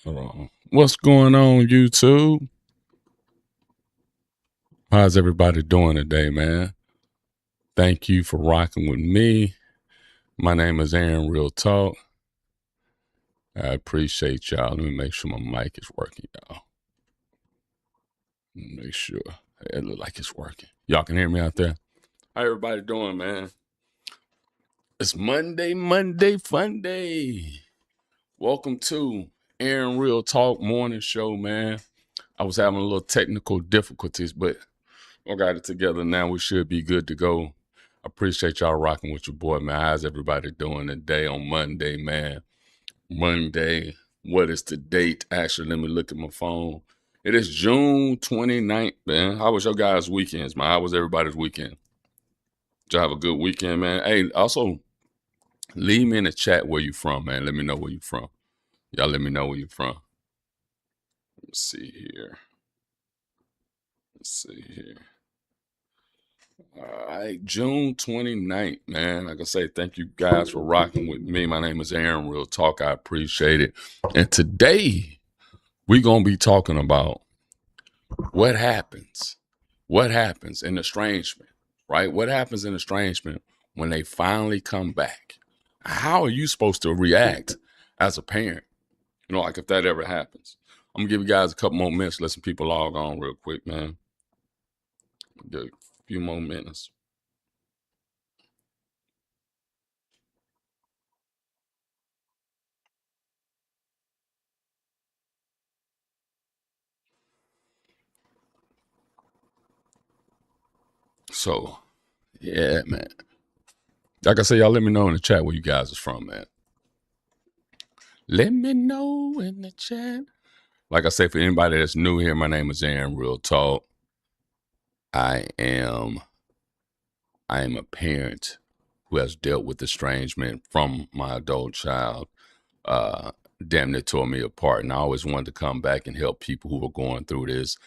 Hold on. What's going on, YouTube? How's everybody doing today, man? Thank you for rocking with me. My name is Aaron Real Talk. I appreciate y'all. Let me make sure my mic is working, y'all. Make sure it look like it's working. Y'all can hear me out there? How everybody doing, man? It's Monday, fun day. Welcome to Aaron Real Talk morning show, man. I was having a little technical difficulties, but I got it together now. We should be good to go. I appreciate y'all rocking with your boy, man. How's everybody doing today on Monday, man? Monday. What is the date? Actually, let me look at my phone. It is June 29th, man. How was your guys' weekends, man? How was everybody's weekend? Did y'all have a good weekend, man? Hey, also, leave me in the chat where you from, man. Let me know where you from. Y'all let me know where you from. Let's see here. All right, June 29th, man. Like I say, thank you guys for rocking with me. My name is Aaron Real Talk. I appreciate it. And today, we're going to be talking about what happens. What happens in estrangement, right? What happens in estrangement when they finally come back? How are you supposed to react as a parent? You know, like if that ever happens. I'm going to give you guys a couple more minutes. Let some people log on real quick, man. Give a few more minutes. So, yeah, man. Like I say, y'all let me know in the chat where you guys is from, man. Let me know in the chat. Like I say, for anybody that's new here, my name is Aaron Real Talk. I am a parent who has dealt with estrangement from my adult child. Damn near tore me apart, and I always wanted to come back and help people who are going through this.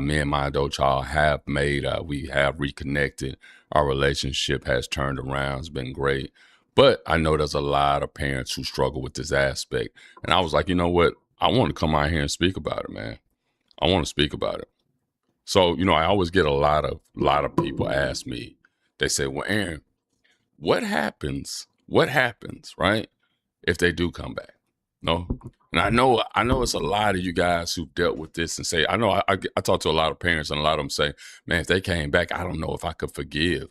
Me and my adult child have we have reconnected. Our relationship has turned around. It's been great. But I know there's a lot of parents who struggle with this aspect. And I was like, you know what? I want to come out here and speak about it, man. I want to speak about it. So, I always get a lot of people ask me, they say, well, Aaron, what happens? What happens, right? If they do come back? No. And I know it's a lot of you guys who've dealt with this and say, I know I talk to a lot of parents and a lot of them say, man, if they came back, I don't know if I could forgive.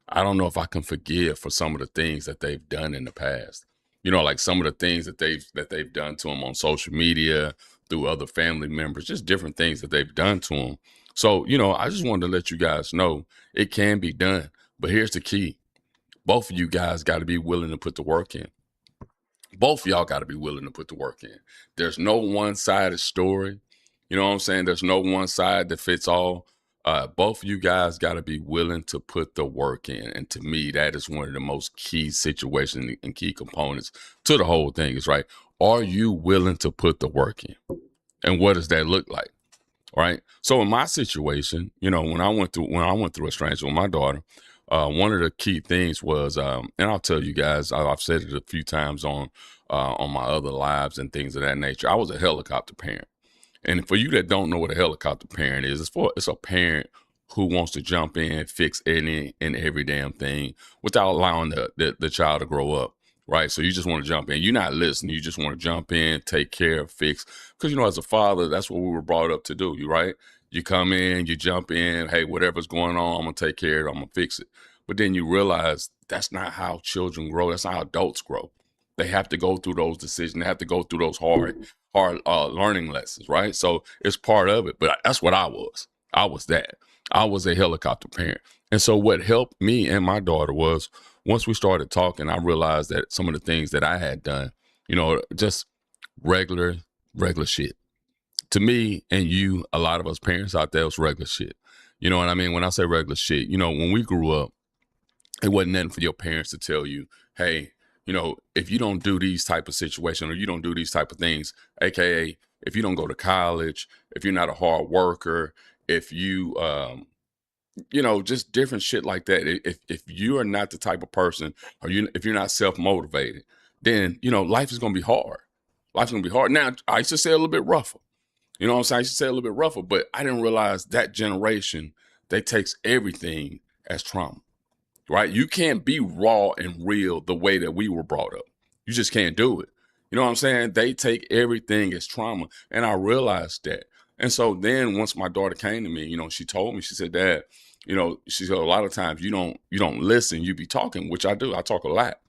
I don't know if I can forgive for some of the things that they've done in the past. Like some of the things that they've done to them on social media, through other family members, just different things that they've done to them. So, I just wanted to let you guys know it can be done. But here's the key. Both of you guys got to be willing to put the work in. Both of y'all got to be willing to put the work in. There's no one-sided story. You know what I'm saying? There's no one side that fits all. Both of you guys got to be willing to put the work in. And to me, that is one of the most key situations and key components to the whole thing is, right? Are you willing to put the work in? And what does that look like? Right. So in my situation, when I went through estrangement with my daughter, one of the key things was, and I'll tell you guys, I've said it a few times on my other lives and things of that nature. I was a helicopter parent, and for you that don't know what a helicopter parent is, it's a parent who wants to jump in, fix any and every damn thing without allowing the child to grow up. Right. So you just want to jump in. You're not listening. You just want to jump in, take care, fix. Because, as a father, that's what we were brought up to do. You right. You come in, you jump in. Hey, whatever's going on, I'm going to take care of it. I'm going to fix it. But then you realize that's not how children grow. That's not how adults grow. They have to go through those decisions. They have to go through those hard learning lessons. Right. So it's part of it. But that's what I was. I was that. I was a helicopter parent. And so what helped me and my daughter was, once we started talking, I realized that some of the things that I had done, just regular shit. To me and you, a lot of us parents out there, was regular shit. You know what I mean? When I say regular shit, when we grew up, it wasn't nothing for your parents to tell you, hey, if you don't do these type of situations or you don't do these type of things, AKA if you don't go to college, if you're not a hard worker, if you just different shit like that. If you are not the type of person, or if you're not self motivated, then life is gonna be hard. Life's gonna be hard. Now, I used to say a little bit rougher. You know what I'm saying? I used to say a little bit rougher, but I didn't realize that generation, they takes everything as trauma, right? You can't be raw and real the way that we were brought up. You just can't do it. You know what I'm saying? They take everything as trauma. And I realized that. And so then once my daughter came to me, you know, she told me, she said, Dad, you know, she said, a lot of times you don't listen, you be talking, which I do. I talk a lot.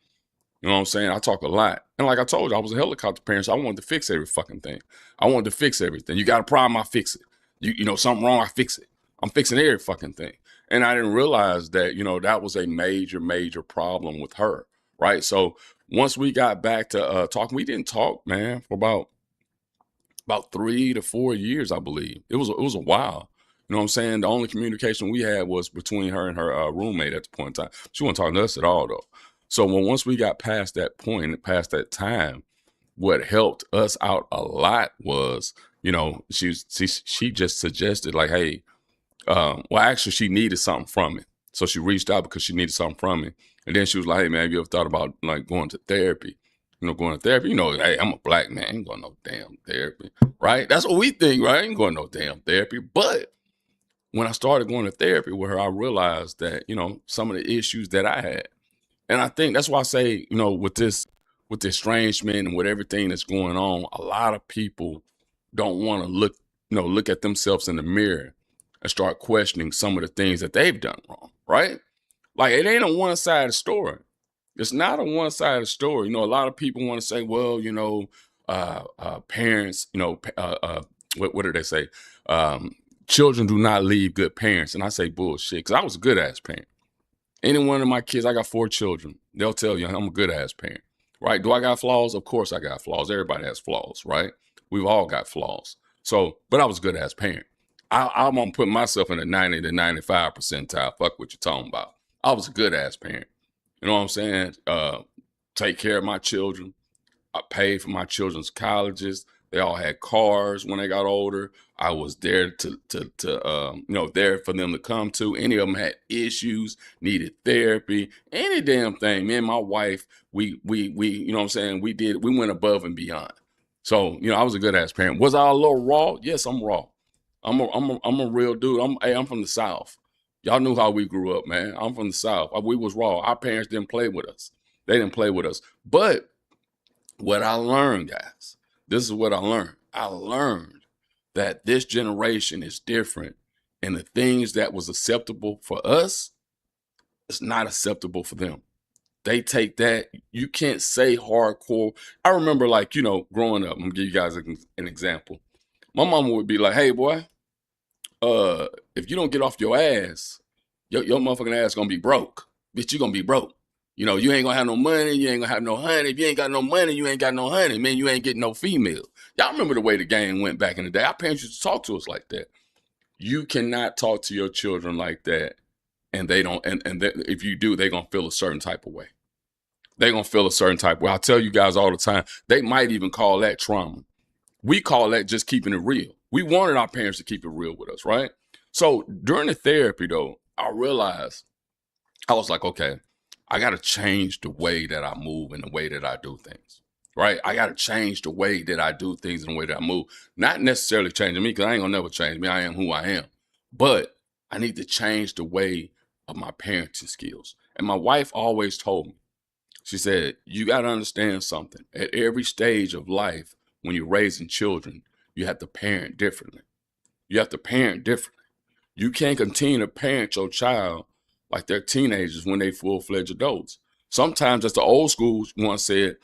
You know what I'm saying? I talk a lot. And like I told you, I was a helicopter parent, so I wanted to fix every fucking thing. I wanted to fix everything. You got a problem, I fix it. You know, something wrong, I fix it. I'm fixing every fucking thing. And I didn't realize that, you know, that was a major, major problem with her, right? So once we got back to talking, we didn't talk, man, for about 3 to 4 years, I believe. It was a while. You know what I'm saying? The only communication we had was between her and her roommate at the point in time. She wasn't talking to us at all, though. So once we got past that point, past that time, what helped us out a lot was, you know, she just suggested like, hey, well, actually, she needed something from me. So she reached out because she needed something from me. And then she was like, hey, man, have you ever thought about like going to therapy? You know, going to therapy, you know, hey, I'm a black man. I ain't going to no damn therapy, right? That's what we think, right? I ain't going to no damn therapy. But when I started going to therapy with her, I realized that, you know, some of the issues that I had. And I think that's why I say, you know, with the estrangement and with everything that's going on, a lot of people don't want to look at themselves in the mirror and start questioning some of the things that they've done wrong, right? Like, it ain't a one-sided story. It's not a one-sided story. You know, a lot of people want to say, well, you know, parents, you know, what do they say? Children do not leave good parents. And I say bullshit, because I was a good-ass parent. Any one of my kids, I got 4 children. They'll tell you I'm a good-ass parent, right? Do I got flaws? Of course I got flaws. Everybody has flaws, right? We've all got flaws. So, but I was a good-ass parent. I'm going to put myself in the 90 to 95 percentile. Fuck what you're talking about. I was a good-ass parent. You know what I'm saying? Take care of my children. I paid for my children's colleges. They all had cars when they got older. I was there to you know, there for them to come to. Any of them had issues, needed therapy, any damn thing. Me and my wife, we you know what I'm saying? We went above and beyond. So, you know, I was a good ass parent. Was I a little raw? Yes, I'm raw. I'm a real dude. I'm from the South. Y'all knew how we grew up, man. I'm from the South. We was raw. Our parents didn't play with us. They didn't play with us. But what I learned, guys, this is what I learned. I learned that this generation is different, and the things that was acceptable for us is not acceptable for them. They take that. You can't say hardcore. I remember, like, you know, growing up, I'm gonna give you guys an example. My mama would be like, hey, boy, if you don't get off your ass, your motherfucking ass gonna be broke. Bitch, you gonna be broke. You know, you ain't gonna have no money, you ain't gonna have no honey. If you ain't got no money, you ain't got no honey. Man, you ain't getting no female. Y'all remember the way the game went back in the day. Our parents used to talk to us like that. You cannot talk to your children like that, and they don't, if you do, they're gonna feel a certain type of way. They're gonna feel a certain type of way. I tell you guys all the time, they might even call that trauma. We call that just keeping it real. We wanted our parents to keep it real with us, right? So during the therapy, though, I realized, I was like, okay, I got to change the way that I move and the way that I do things, right? I got to change the way that I do things and the way that I move. Not necessarily changing me, because I ain't going to never change me. I am who I am. But I need to change the way of my parenting skills. And my wife always told me, she said, you got to understand something. At every stage of life, when you're raising children, you have to parent differently. You have to parent differently. You can't continue to parent your child like they're teenagers when they full-fledged adults. Sometimes, as the old school one said,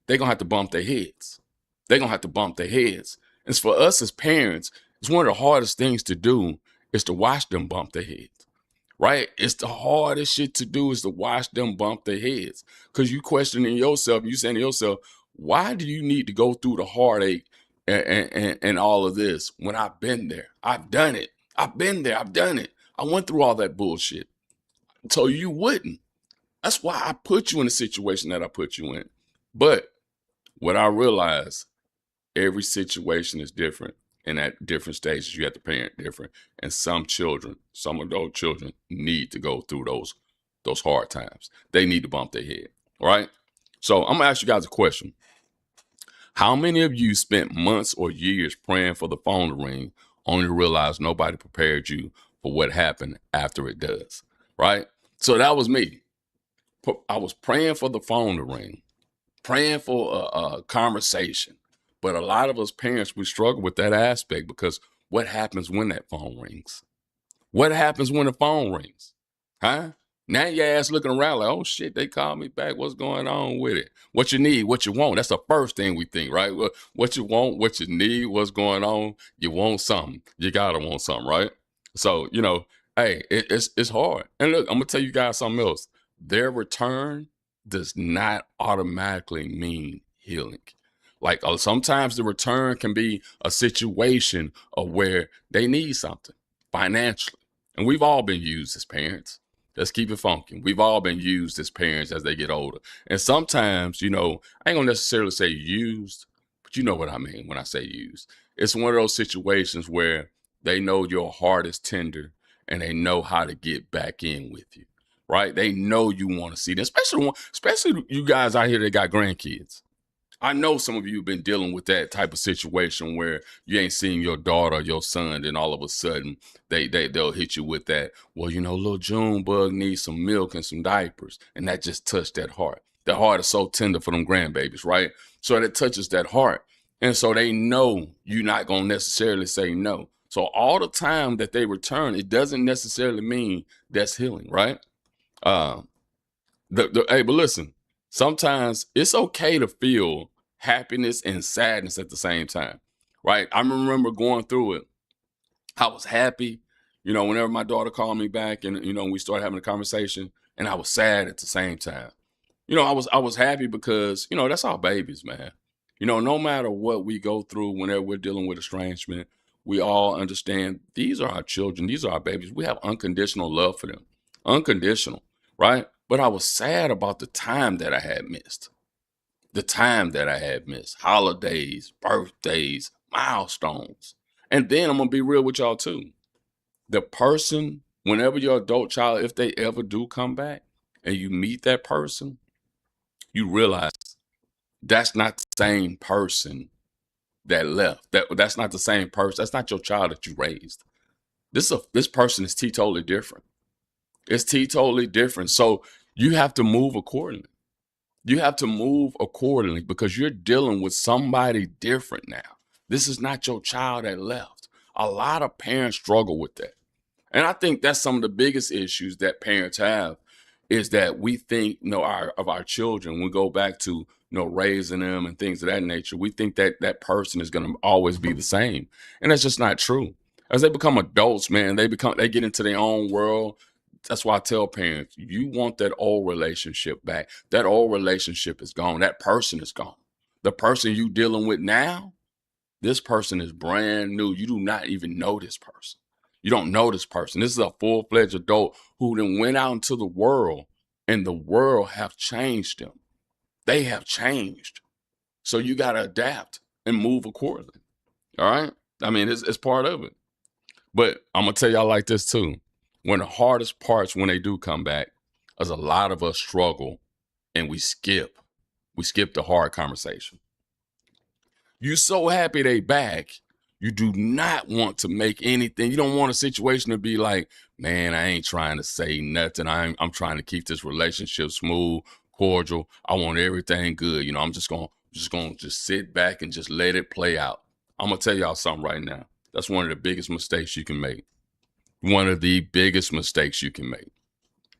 they're going to have to bump their heads. They're going to have to bump their heads. And for us as parents, it's one of the hardest things to do is to watch them bump their heads, right? It's the hardest shit to do is to watch them bump their heads, because you questioning yourself, you saying to yourself, why do you need to go through the heartache and all of this when I've been there? I've done it. I've been there. I've done it. I went through all that bullshit. So you wouldn't. That's why I put you in the situation that I put you in. But what I realized, every situation is different. And at different stages, you have to parent different. And some adult children need to go through those hard times. They need to bump their head. All right? So I'm going to ask you guys a question. How many of you spent months or years praying for the phone to ring, only to realize nobody prepared you for what happened after it does, right? So that was me. I was praying for the phone to ring, praying for a conversation. But a lot of us parents, we struggle with that aspect because what happens when that phone rings? What happens when the phone rings? Huh? Now your ass looking around like, oh shit, they called me back. What's going on with it? What you need, what you want. That's the first thing we think, right? What you want, what you need, what's going on. You want something. You gotta want something, right? So, hey, it's hard. And look, I'm gonna tell you guys something else. Their return does not automatically mean healing. Like sometimes the return can be a situation of where they need something financially. And we've all been used as parents. Let's keep it funky. We've all been used as parents as they get older. And sometimes, I ain't gonna necessarily say used, but you know what I mean when I say used. It's one of those situations where they know your heart is tender and they know how to get back in with you, right? They know you want to see them, especially you guys out here that got grandkids. I know some of you have been dealing with that type of situation where you ain't seen your daughter or your son, then all of a sudden they'll hit you with that. Well, little June bug needs some milk and some diapers, and that just touched that heart. That heart is so tender for them grandbabies, right? So that touches that heart, and so they know you're not gonna necessarily say no. So all the time that they return, it doesn't necessarily mean that's healing, right? Uh, hey, but listen, sometimes it's okay to feel happiness and sadness at the same time, right? I remember going through it. I was happy, whenever my daughter called me back and, we started having a conversation, and I was sad at the same time. I was happy because, that's our babies, man. No matter what we go through whenever we're dealing with estrangement, we all understand these are our children. These are our babies. We have unconditional love for them. Unconditional, right? But I was sad about the time that I had missed. The time that I had missed. Holidays, birthdays, milestones. And then I'm going to be real with y'all too. The person, whenever your adult child, if they ever do come back and you meet that person, you realize that's not the same person that left. That's not the same person. That's not your child that you raised. This person is totally different. It's totally different. So you have to move accordingly. You have to move accordingly because you're dealing with somebody different now. This is not your child that left. A lot of parents struggle with that. And I think that's some of the biggest issues that parents have is that we think, of our children, we go back to, raising them and things of that nature. We think that that person is going to always be the same. And that's just not true. As they become adults, man, they get into their own world. That's why I tell parents, you want that old relationship back. That old relationship is gone. That person is gone. The person you dealing with now, this person is brand new. You do not even know this person. You don't know this person. This is a full-fledged adult who then went out into the world, and the world have changed them. They have changed. So you got to adapt and move accordingly. All right? I mean, it's part of it. But I'm going to tell y'all like this too. One of the hardest parts when they do come back is a lot of us struggle and we skip. We skip the hard conversation. You so happy they back. You do not want to make anything. You don't want a situation to be like, man, I ain't trying to say nothing. I'm trying to keep this relationship smooth, cordial. I want everything good. I'm just gonna sit back and just let it play out. I'm gonna tell y'all something right now. That's one of the biggest mistakes you can make. One of the biggest mistakes you can make.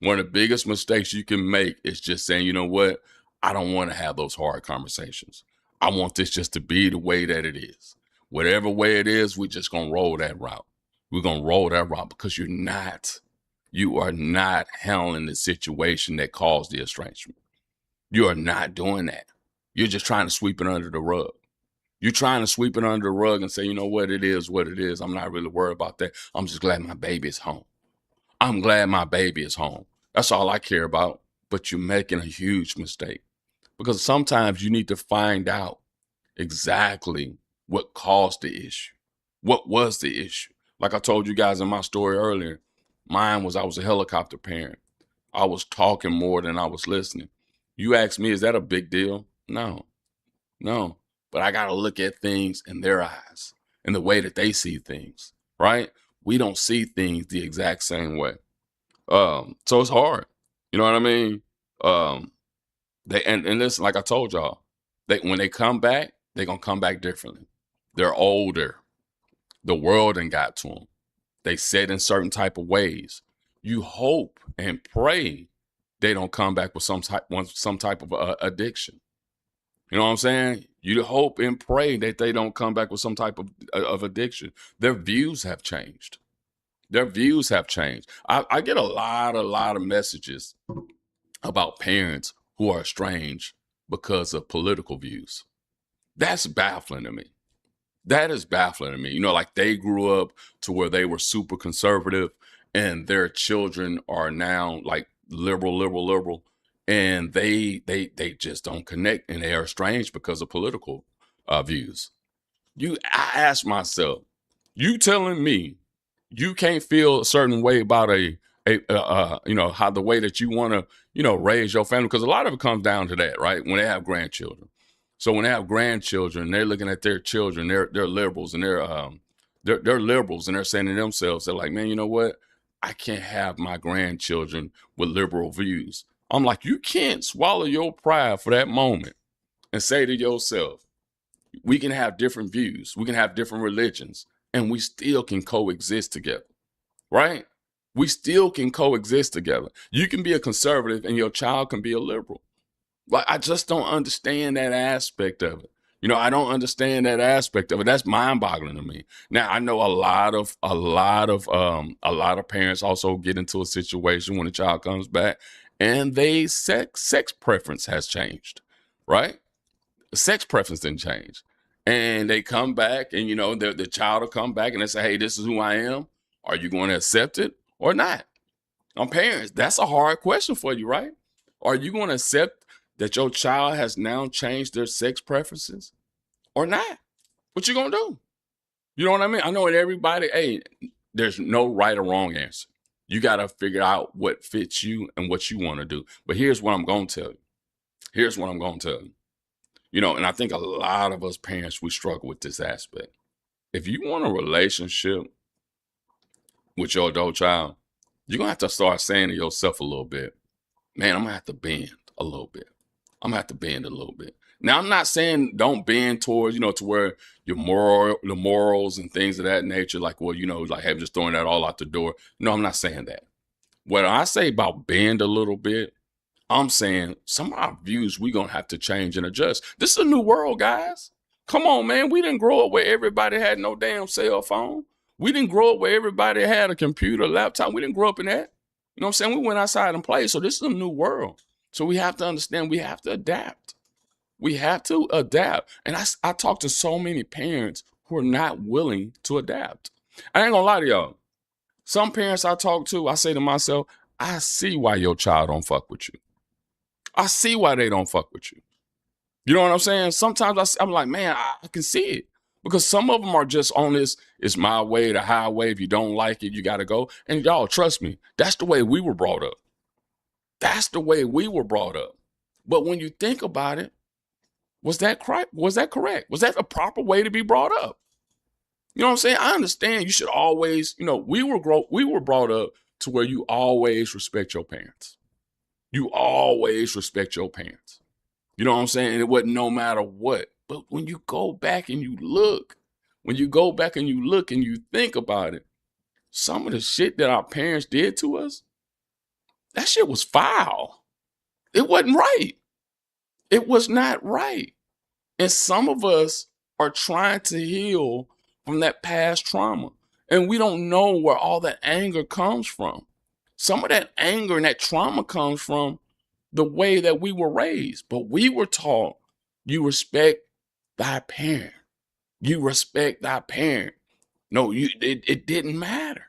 One of the biggest mistakes you can make is just saying, you know what? I don't want to have those hard conversations. I want this just to be the way that it is. Whatever way it is, we're just going to roll that route. We're going to roll that route because you are not handling the situation that caused the estrangement. You are not doing that. You're just trying to sweep it under the rug. You're trying to sweep it under the rug and say, you know what it is, what it is. I'm not really worried about that. I'm just glad my baby is home. I'm glad my baby is home. That's all I care about. But you're making a huge mistake because sometimes you need to find out exactly what caused the issue. What was the issue? Like I told you guys in my story earlier, mine was I was a helicopter parent. I was talking more than I was listening. You ask me, is that a big deal? No, no. but I got to look at things in their eyes and the way that they see things, right? We don't see things the exact same way. So it's hard. You know what I mean? They and listen, like I told y'all, they when they come back, they're gonna come back differently. They're older. The world ain't got to them. They said in certain type of ways. You hope and pray they don't come back with some type of addiction. You know what I'm saying? You hope and pray that they don't come back with some type of addiction. Their views have changed. Their views have changed. I get a lot of messages about parents who are estranged because of political views. That's baffling to me. That is baffling to me. You know, like they grew up to where they were super conservative and their children are now like liberal, and they just don't connect and they are estranged because of political views. I ask myself, you telling me you can't feel a certain way about you know, how the way that you want to, you know, raise your family, because a lot of it comes down to that, right? When they have grandchildren. So when they have grandchildren, they're looking at their children, they're liberals, and they're liberals, and they're saying to themselves, they're like, man, you know what? I can't have my grandchildren with liberal views. I'm like, you can't swallow your pride for that moment and say to yourself, we can have different views, we can have different religions, and we still can coexist together, right? We still can coexist together. You can be a conservative and your child can be a liberal. Like, I just don't understand that aspect of it. You know, I don't understand that aspect of it. That's mind-boggling to me. Now, I know a lot of parents also get into a situation when a child comes back and they sex preference has changed, right? Sex preference didn't change. And they come back and, you know, the child will come back and they say, hey, this is who I am. Are you going to accept it or not? Parents, that's a hard question for you, right? Are you going to accept that your child has now changed their sex preferences or not? What you going to do? You know what I mean? I know that everybody, hey, there's no right or wrong answer. You got to figure out what fits you and what you want to do. But here's what I'm going to tell you. Here's what I'm going to tell you. You know, and I think a lot of us parents, we struggle with this aspect. If you want a relationship with your adult child, you're going to have to start saying to yourself a little bit, man, I'm going to have to bend a little bit. I'm going to have to bend a little bit. Now, I'm not saying don't bend towards, you know, to where the morals and things of that nature, like, well, you know, like, hey, just throwing that all out the door. No, I'm not saying that. What I say about bend a little bit, I'm saying some of our views we're going to have to change and adjust. This is a new world, guys. Come on, man. We didn't grow up where everybody had no damn cell phone. We didn't grow up where everybody had a computer, laptop. We didn't grow up in that. You know what I'm saying? We went outside and played. So this is a new world. So we have to understand we have to adapt. We have to adapt. And I talk to so many parents who are not willing to adapt. I ain't going to lie to y'all. Some parents I talk to, I say to myself, I see why your child don't fuck with you. I see why they don't fuck with you. You know what I'm saying? Sometimes I'm like, man, I can see it. Because some of them are just on this, it's my way, the highway. If you don't like it, you got to go. And y'all, trust me, that's the way we were brought up. That's the way we were brought up. But when you think about it, was that correct? Was that the proper way to be brought up? You know what I'm saying? I understand you should always, you know, we were brought up to where you always respect your parents. You always respect your parents. You know what I'm saying? And it wasn't no matter what. But when you go back and you look, and you think about it, some of the shit that our parents did to us, that shit was foul. It wasn't right. It was not right. And some of us are trying to heal from that past trauma. And we don't know where all that anger comes from. Some of that anger and that trauma comes from the way that we were raised. But we were taught, you respect thy parent. You respect thy parent. No, it didn't matter,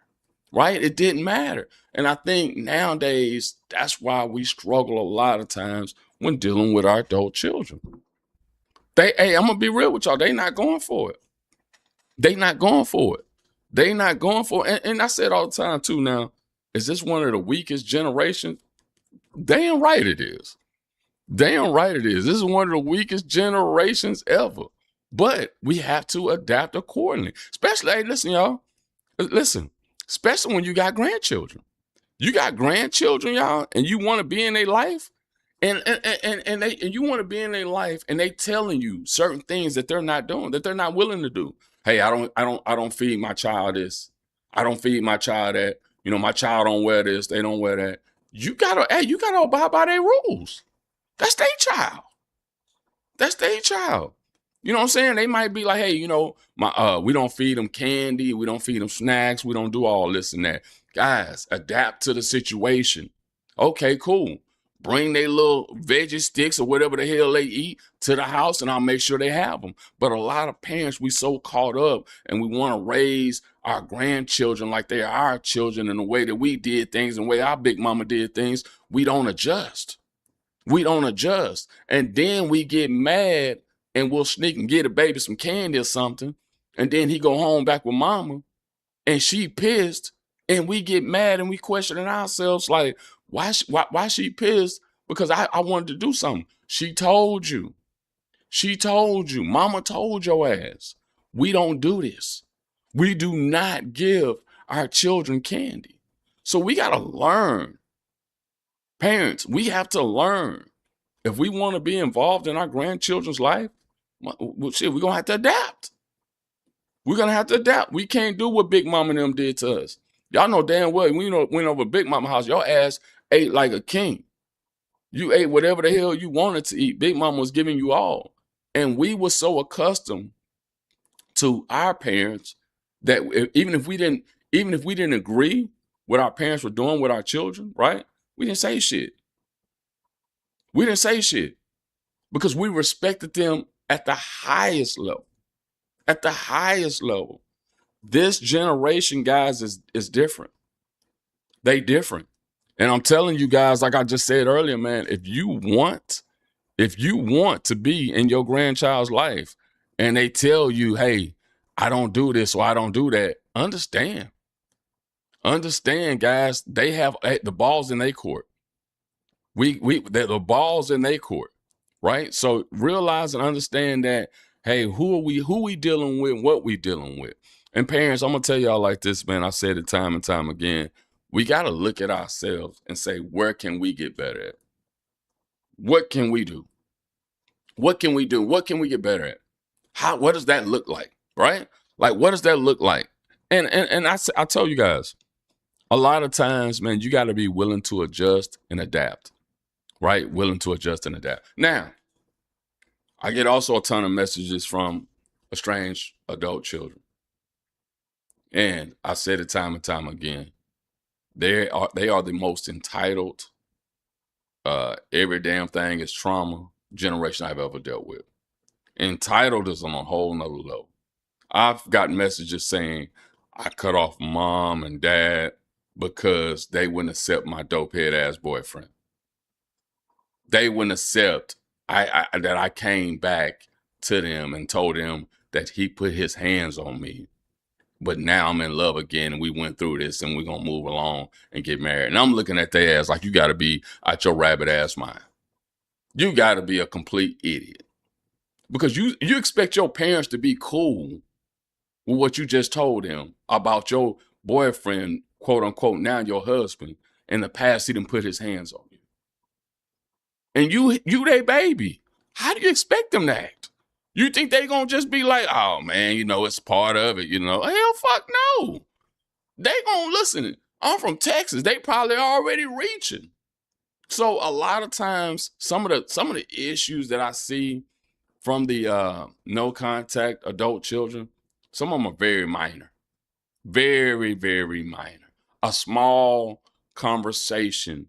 right? It didn't matter. And I think nowadays, that's why we struggle a lot of times when dealing with our adult children. Hey, I'm gonna be real with y'all. They not going for it. They not going for it. They not going for it. And I said all the time too. Now, is this one of the weakest generations? Damn right it is. Damn right it is. This is one of the weakest generations ever. But we have to adapt accordingly. Especially, hey, listen, y'all. Listen, especially when you got grandchildren. You got grandchildren, y'all, and you want to be in their life, and you want to be in their life, and they telling you certain things that they're not doing, that they're not willing to do. Hey, I don't feed my child this. I don't feed my child that. My child don't wear this. They don't wear that. You gotta abide by their rules. That's their child. That's their child. You know what I'm saying? They might be like, hey, we don't feed them candy, we don't feed them snacks, we don't do all this and that. Guys, adapt to the situation. Okay, cool. Bring their little veggie sticks or whatever the hell they eat to the house, and I'll make sure they have them. But a lot of parents, we so caught up, and we want to raise our grandchildren like they're our children in the way that we did things and the way our big mama did things. We don't adjust. We don't adjust. And then we get mad and we'll sneak and get a baby some candy or something. And then he go home back with mama and she pissed. And we get mad and we questioning ourselves like, why she pissed? Because I wanted to do something. She told you. She told you. Mama told your ass. We don't do this. We do not give our children candy. So we got to learn. Parents, we have to learn. If we want to be involved in our grandchildren's life, well, shit, we're going to have to adapt. We're going to have to adapt. We can't do what Big Mama and them did to us. Y'all know damn well, when you went over Big Mama house, your ass ate like a king. You ate whatever the hell you wanted to eat. Big Mama was giving you all. And we were so accustomed to our parents that even if we didn't agree what our parents were doing with our children, right? We didn't say shit. We didn't say shit because we respected them at the highest level. At the highest level. This generation, guys, is different. They different. And I'm telling you guys, like I just said earlier, man, if you want to be in your grandchild's life and they tell you, hey, I don't do this or I don't do that, understand. Understand, guys, they have the balls in their court. The balls in their court, right? So realize and understand that, hey, who we dealing with, what we dealing with. And parents, I'm gonna tell y'all like this, man. I said it time and time again. We gotta look at ourselves and say, where can we get better at? What can we do? What can we do? What can we get better at? What does that look like? Right? Like, what does that look like? And I tell you guys, a lot of times, man, you got to be willing to adjust and adapt. Right? Willing to adjust and adapt. Now, I get also a ton of messages from estranged adult children. And I said it time and time again. They are the most entitled, every damn thing is trauma generation I've ever dealt with. Entitled is on a whole nother level. I've got messages saying I cut off mom and dad because they wouldn't accept my dopehead ass boyfriend. They wouldn't accept that I came back to them and told them that he put his hands on me. But now I'm in love again and we went through this and we're going to move along and get married. And I'm looking at their ass like, you got to be out your rabbit ass mind. You got to be a complete idiot. Because you expect your parents to be cool with what you just told them about your boyfriend, quote unquote, now your husband. In the past, he didn't put his hands on you. And you their baby. How do you expect them to act? You think they gonna just be like, oh man, it's part of it, Hell, fuck no. They gonna listen. I'm from Texas. They probably already reaching. So a lot of times, some of the issues that I see from the no contact adult children, some of them are very minor. Very, very minor. A small conversation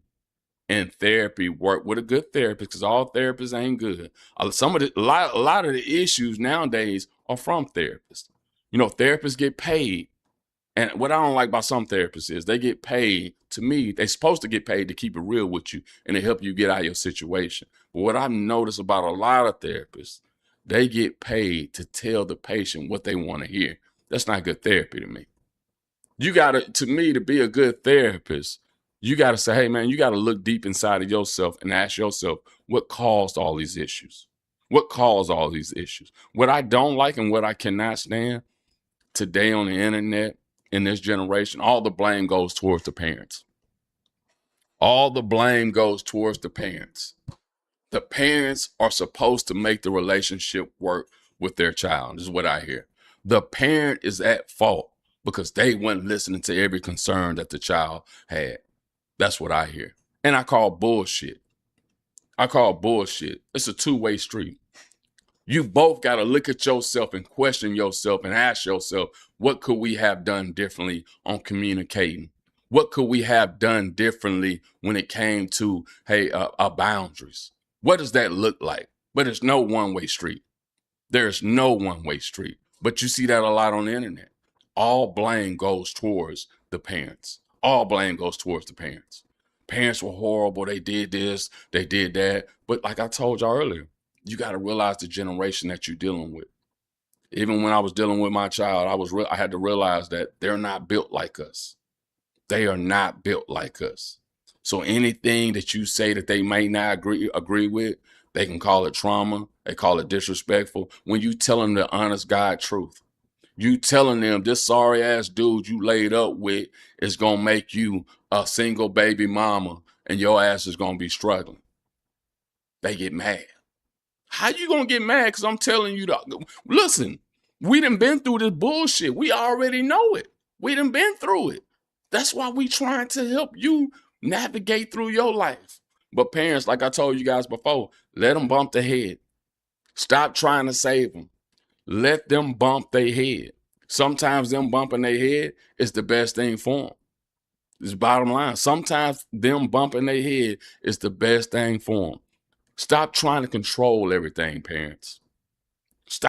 and therapy work with a good therapist, because all therapists ain't good. A lot of the issues nowadays are from therapists. Therapists get paid. And what I don't like about some therapists is they get paid. To me, they're supposed to get paid to keep it real with you and to help you get out of your situation. But what I've noticed about a lot of therapists, they get paid to tell the patient what they want to hear. That's not good therapy to me. To be a good therapist, you got to say, hey, man, you got to look deep inside of yourself and ask yourself what caused all these issues. What caused all these issues? What I don't like and what I cannot stand today on the internet in this generation, all the blame goes towards the parents. All the blame goes towards the parents. The parents are supposed to make the relationship work with their child. This is what I hear. The parent is at fault because they weren't listening to every concern that the child had. That's what I hear. And I call bullshit. It's a two-way street. You both got to look at yourself and question yourself and ask yourself, what could we have done differently on communicating? What could we have done differently when it came to, our boundaries? What does that look like? But it's no one-way street. There's no one-way street. But you see that a lot on the internet. All blame goes towards the parents. All blame goes towards the parents. Parents were horrible. They did this, they did that. But like I told y'all earlier, you got to realize the generation that you're dealing with. Even when I was dealing with my child, I had to realize that they're not built like us. They are not built like us. So anything that you say that they may not agree with, they can call it trauma. They call it disrespectful. When you tell them the honest God truth, you telling them this sorry ass dude you laid up with is going to make you a single baby mama and your ass is going to be struggling. They get mad. How you going to get mad? Because I'm telling you, listen, we done been through this bullshit. We already know it. We done been through it. That's why we trying to help you navigate through your life. But parents, like I told you guys before, let them bump their head. Stop trying to save them. Let them bump their head. Sometimes them bumping their head is the best thing for them. It's bottom line. Sometimes them bumping their head is the best thing for them. Stop trying to control everything, parents.